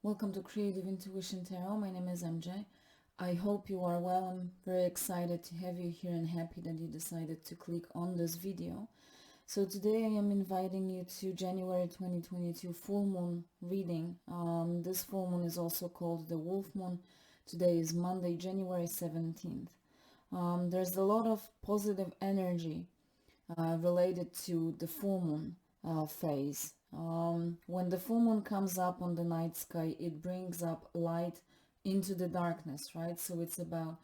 Welcome to Creative Intuition Tarot. My name is MJ. I hope you are well. I'm very excited to have you here and happy that you decided to click on this video. So today I am inviting you to January 2022 full moon reading. This full moon is also called the wolf moon. Today is Monday, January 17th. There's a lot of positive energy related to the full moon phase. When the full moon comes up on the night sky, it brings up light into the darkness, right? So it's about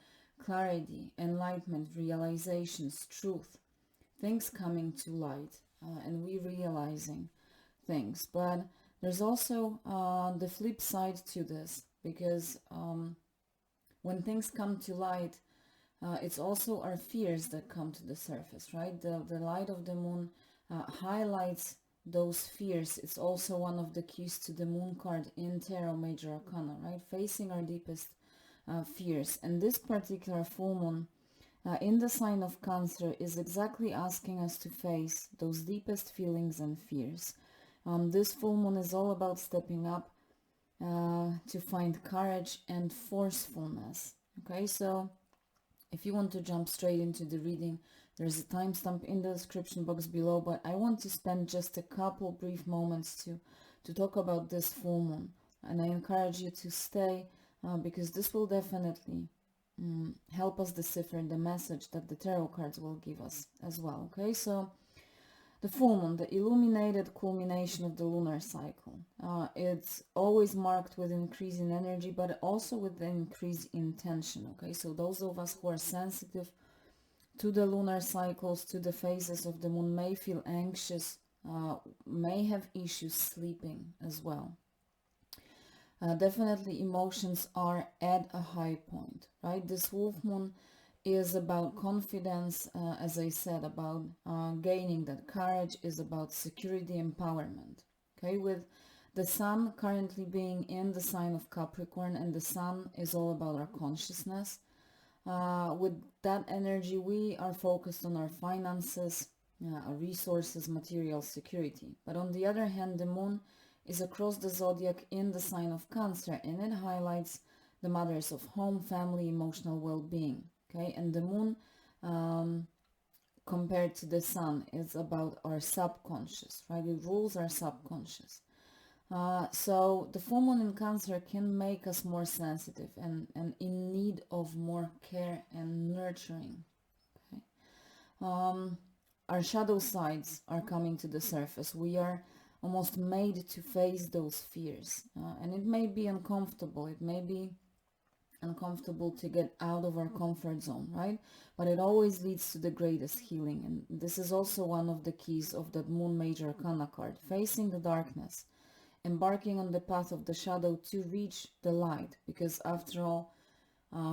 clarity, enlightenment, realizations, truth, things coming to light, and we realizing things. But there's also the flip side to this, because when things come to light, it's also our fears that come to the surface, right? The light of the moon highlights those fears. It's also one of the keys to the moon card in Tarot Major Arcana, right? Facing our deepest fears. And this particular full moon in the sign of Cancer is exactly asking us to face those deepest feelings and fears. This full moon is all about stepping up to find courage and forcefulness. Okay, so if you want to jump straight into the reading, there's a timestamp in the description box below, but I want to spend just a couple brief moments to talk about this full moon. And I encourage you to stay because this will definitely help us decipher the message that the tarot cards will give us as well. Okay, so the full moon, the illuminated culmination of the lunar cycle. It's always marked with increase in energy, but also with the increase in tension. Okay, so those of us who are sensitive to the lunar cycles, to the phases of the moon, may feel anxious, may have issues sleeping as well. Definitely emotions are at a high point, right? This wolf moon is about confidence, as I said, about gaining that courage, is about security, empowerment. Okay, with the sun currently being in the sign of Capricorn, and the sun is all about our consciousness. With that energy, we are focused on our finances, our resources, material security. But on the other hand, the moon is across the zodiac in the sign of Cancer, and it highlights the matters of home, family, emotional well-being. Okay, and the moon compared to the sun is about our subconscious, right? It rules our subconscious. So the full moon in Cancer can make us more sensitive and in need of more care and nurturing. Okay? Our shadow sides are coming to the surface. We are almost made to face those fears, and it may be uncomfortable. It may be uncomfortable to get out of our comfort zone, right? But it always leads to the greatest healing. And this is also one of the keys of that Moon Major Arcana card, facing the darkness, embarking on the path of the shadow to reach the light, because after all,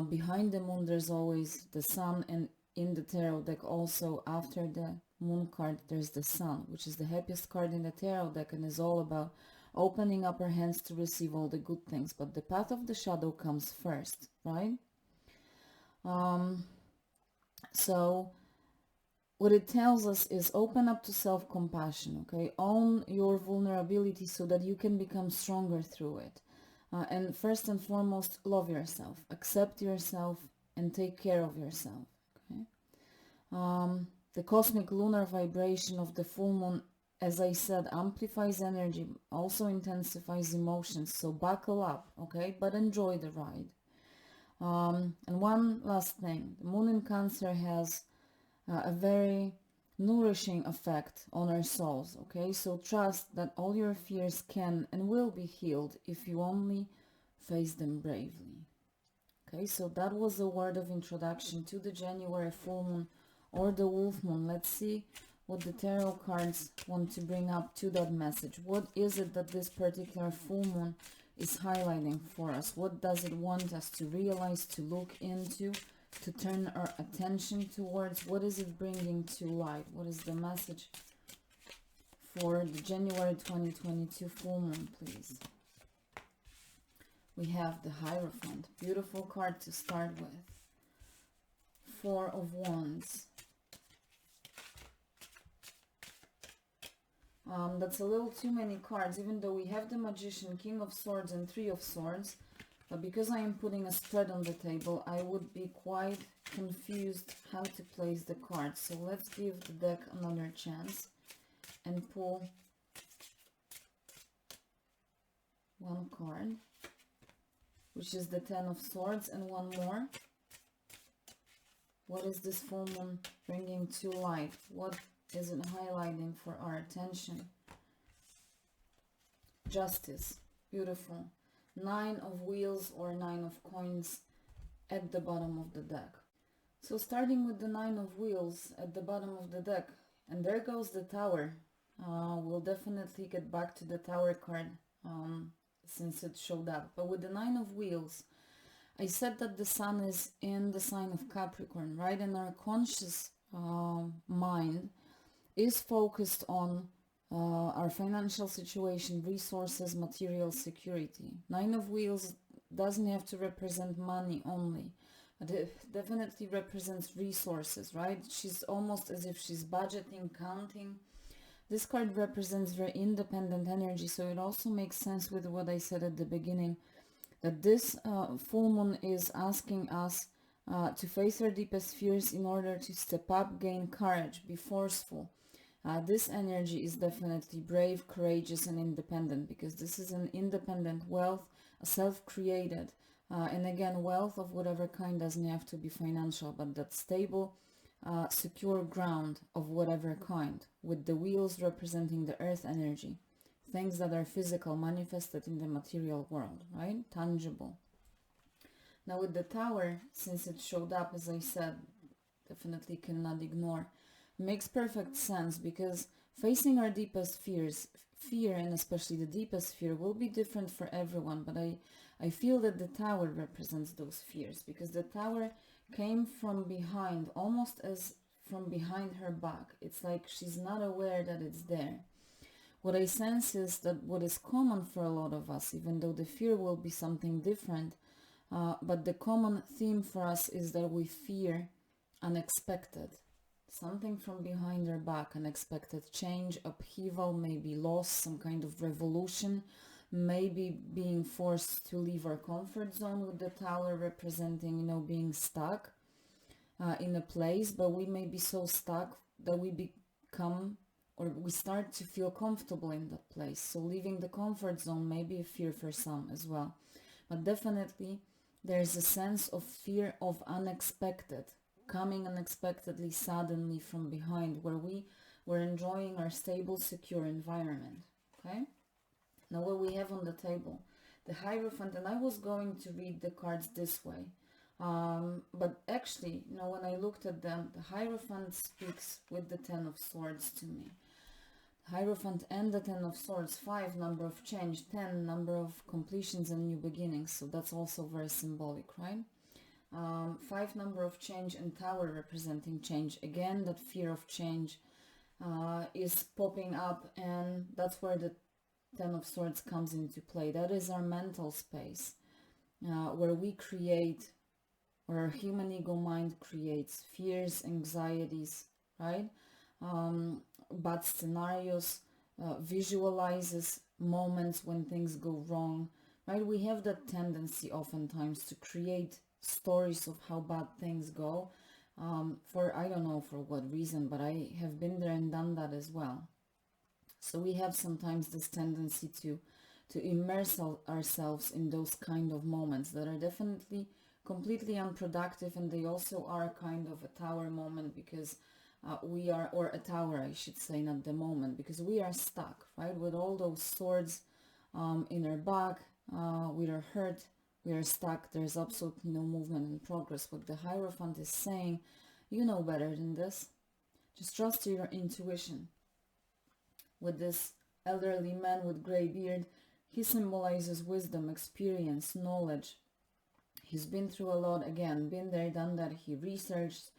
behind the moon there's always the sun, and in the tarot deck also after the moon card there's the sun, which is the happiest card in the tarot deck and is all about opening up our hands to receive all the good things. But the path of the shadow comes first, right? So what it tells us is open up to self-compassion, okay? Own your vulnerability so that you can become stronger through it. And first and foremost, love yourself, accept yourself, and take care of yourself, okay? The cosmic lunar vibration of the full moon, as I said, amplifies energy, also intensifies emotions, so buckle up, okay? But enjoy the ride. And one last thing, the moon in Cancer has a very nourishing effect on our souls, okay? So trust that all your fears can and will be healed if you only face them bravely. Okay, so that was a word of introduction to the January full moon or the wolf moon. Let's see what the tarot cards want to bring up to that message. What is it that this particular full moon is highlighting for us? What does it want us to realize, to look into, to turn our attention towards? What is it bringing to light? What is the message for the January 2022 full moon, please? We have the Hierophant, beautiful card to start with. Four of Wands. That's a little too many cards, even though we have the Magician, King of Swords, and Three of Swords. But because I am putting a spread on the table, I would be quite confused how to place the cards. So let's give the deck another chance and pull one card, which is the Ten of Swords, and one more. What is this full moon bringing to light? What is it highlighting for our attention? Justice. Beautiful. Nine of Wheels or Nine of Coins at the bottom of the deck. So starting with the Nine of Wheels at the bottom of the deck, and there goes the Tower. We'll definitely get back to the Tower card since it showed up. But with the Nine of Wheels, I said that the Sun is in the sign of Capricorn, right? And our conscious mind is focused on our financial situation, resources, material security. Nine of Wheels doesn't have to represent money only, but it definitely represents resources, right? She's almost as if she's budgeting, counting. This card represents very independent energy, so it also makes sense with what I said at the beginning, that this full moon is asking us to face our deepest fears in order to step up, gain courage, be forceful. This energy is definitely brave, courageous, and independent, because this is an independent wealth, a self-created, and again, wealth of whatever kind doesn't have to be financial, but that stable, secure ground of whatever kind, with the wheels representing the earth energy, things that are physical, manifested in the material world, right? Tangible. Now with the Tower, since it showed up, as I said, definitely cannot ignore. Makes perfect sense, because facing our deepest fears, fear, and especially the deepest fear, will be different for everyone. But I feel that the Tower represents those fears, because the Tower came from behind, almost as from behind her back. It's like she's not aware that it's there. What I sense is that what is common for a lot of us, even though the fear will be something different, but the common theme for us is that we fear unexpected. Something from behind our back, unexpected change, upheaval, maybe loss, some kind of revolution, maybe being forced to leave our comfort zone, with the Tower representing, you know, being stuck in a place, but we may be so stuck that we become, or we start to feel comfortable in that place. So leaving the comfort zone may be a fear for some as well. But definitely there's a sense of fear of unexpected, coming unexpectedly, suddenly from behind, where we were enjoying our stable, secure environment. Okay? Now what we have on the table, the Hierophant, and I was going to read the cards this way. But actually, you know, when I looked at them, the Hierophant speaks with the Ten of Swords to me. Hierophant and the Ten of Swords, 5, number of change, 10, number of completions and new beginnings. So that's also very symbolic, right? 5, number of change, and Tower representing change. Again, that fear of change is popping up, and that's where the Ten of Swords comes into play. That is our mental space, where we create, or our human ego mind creates fears, anxieties, right? Bad scenarios, visualizes moments when things go wrong, right? We have that tendency oftentimes to create stories of how bad things go, for I don't know for what reason, but I have been there and done that as well. So we have sometimes this tendency to immerse ourselves in those kind of moments that are definitely completely unproductive, and they also are kind of a Tower moment, because we are, or a Tower I should say, not the moment, because we are stuck, right, with all those swords in our back. We are hurt, we are stuck, there's absolutely no movement and progress. What the Hierophant is saying, you know better than this, just trust your intuition. With this elderly man with gray beard, he symbolizes wisdom, experience, knowledge. He's been through a lot, again, been there, done that. He researched,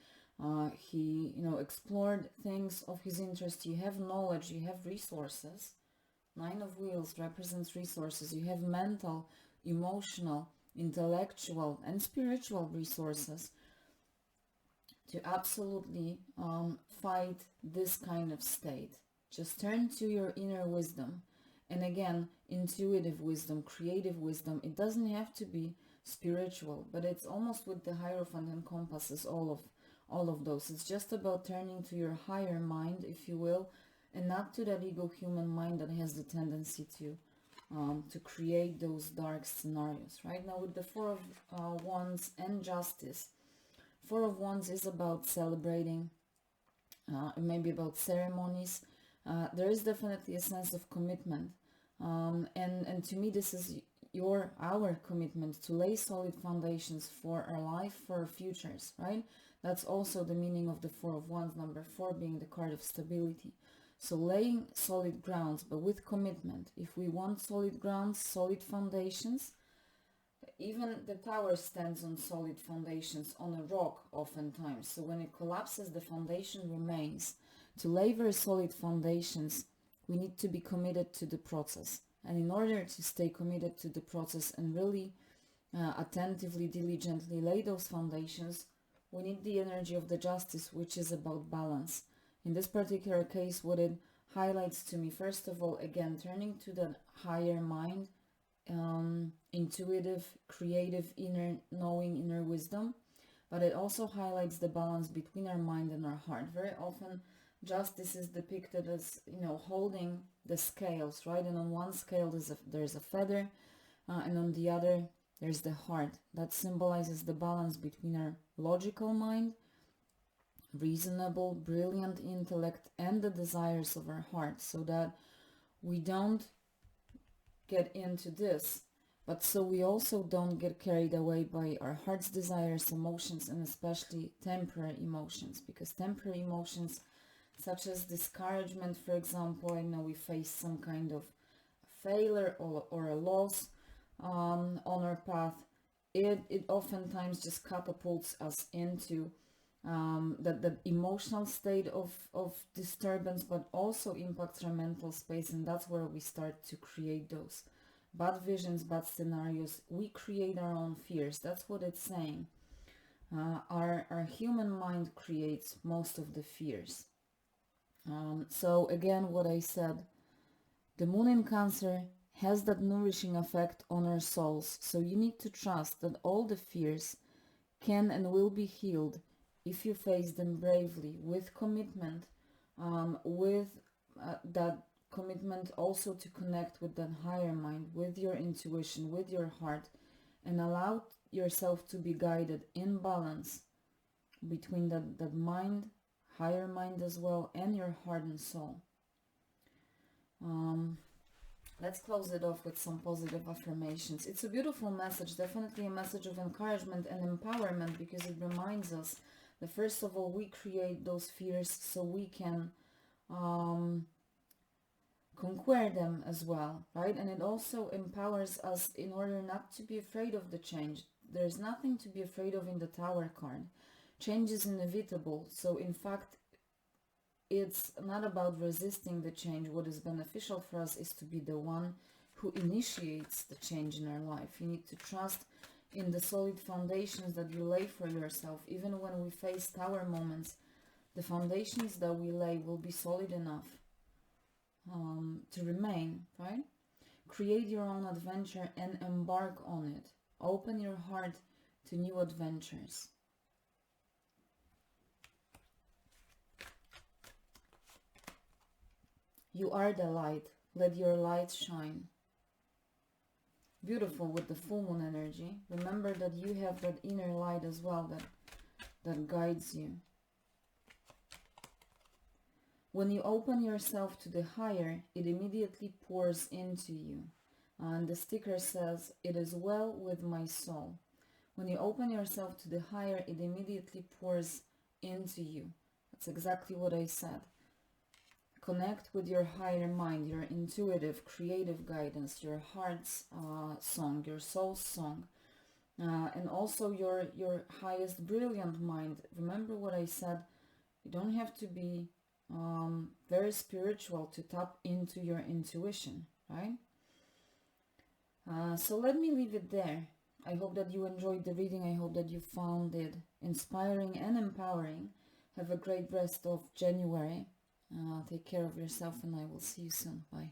he, you know, explored things of his interest. You have knowledge, you have resources. 9 of Wheels represents resources. You have mental, emotional, intellectual, and spiritual resources to absolutely fight this kind of state. Just turn to your inner wisdom. And again, intuitive wisdom, creative wisdom. It doesn't have to be spiritual, but it's almost with the Hierophant encompasses all of those. It's just about turning to your higher mind, if you will, and not to that ego human mind that has the tendency to create those dark scenarios. Right now with the Four of Wands and Justice, Four of Wands is about celebrating, maybe about ceremonies. There is definitely a sense of commitment, and to me this is our commitment to lay solid foundations for our life, for our futures, right? That's also the meaning of the Four of Wands, number 4 being the card of stability. So laying solid grounds, but with commitment. If we want solid grounds, solid foundations, even the tower stands on solid foundations, on a rock oftentimes. So when it collapses, the foundation remains. To lay very solid foundations, we need to be committed to the process. And in order to stay committed to the process and really attentively, diligently lay those foundations, we need the energy of the Justice, which is about balance. In this particular case, what it highlights to me, first of all, again, turning to the higher mind, intuitive, creative, inner knowing, inner wisdom, but it also highlights the balance between our mind and our heart. Very often, Justice is depicted as, holding the scales, right? And on one scale there's a feather, and on the other there's the heart. That symbolizes the balance between our logical mind, reasonable, brilliant intellect, and the desires of our heart, so that we don't get into this, but so we also don't get carried away by our heart's desires, emotions, and especially temporary emotions, because temporary emotions such as discouragement, for example, we face some kind of failure or a loss on our path, it oftentimes just catapults us into that emotional state of disturbance, but also impacts our mental space, and that's where we start to create those bad visions, bad scenarios. We create our own fears. That's what it's saying. Our human mind creates most of the fears. So again, what I said, the moon in Cancer has that nourishing effect on our souls. So you need to trust that all the fears can and will be healed if you face them bravely, with commitment, with that commitment also to connect with that higher mind, with your intuition, with your heart, and allow yourself to be guided in balance between that mind, higher mind as well, and your heart and soul. Let's close it off with some positive affirmations. It's a beautiful message, definitely a message of encouragement and empowerment, because it reminds us that first of all, we create those fears so we can conquer them as well, right? And it also empowers us in order not to be afraid of the change. There's nothing to be afraid of in the Tower card. Change is inevitable, so in fact, it's not about resisting the change. What is beneficial for us is to be the one who initiates the change in our life. You need to trust in the solid foundations that you lay for yourself. Even when we face tower moments, the foundations that we lay will be solid enough to remain, right? Create your own adventure and embark on it. Open your heart to new adventures. You are the light. Let your light shine. Beautiful with the full moon energy. Remember that you have that inner light as well that guides you. When you open yourself to the higher, it immediately pours into you. And the sticker says, "It is well with my soul." When you open yourself to the higher, it immediately pours into you. That's exactly what I said. Connect with your higher mind, your intuitive, creative guidance, your heart's song, your soul's song, and also your highest brilliant mind. Remember what I said, you don't have to be very spiritual to tap into your intuition, right? So let me leave it there. I hope that you enjoyed the reading. I hope that you found it inspiring and empowering. Have a great rest of January. Take care of yourself, and I will see you soon. Bye.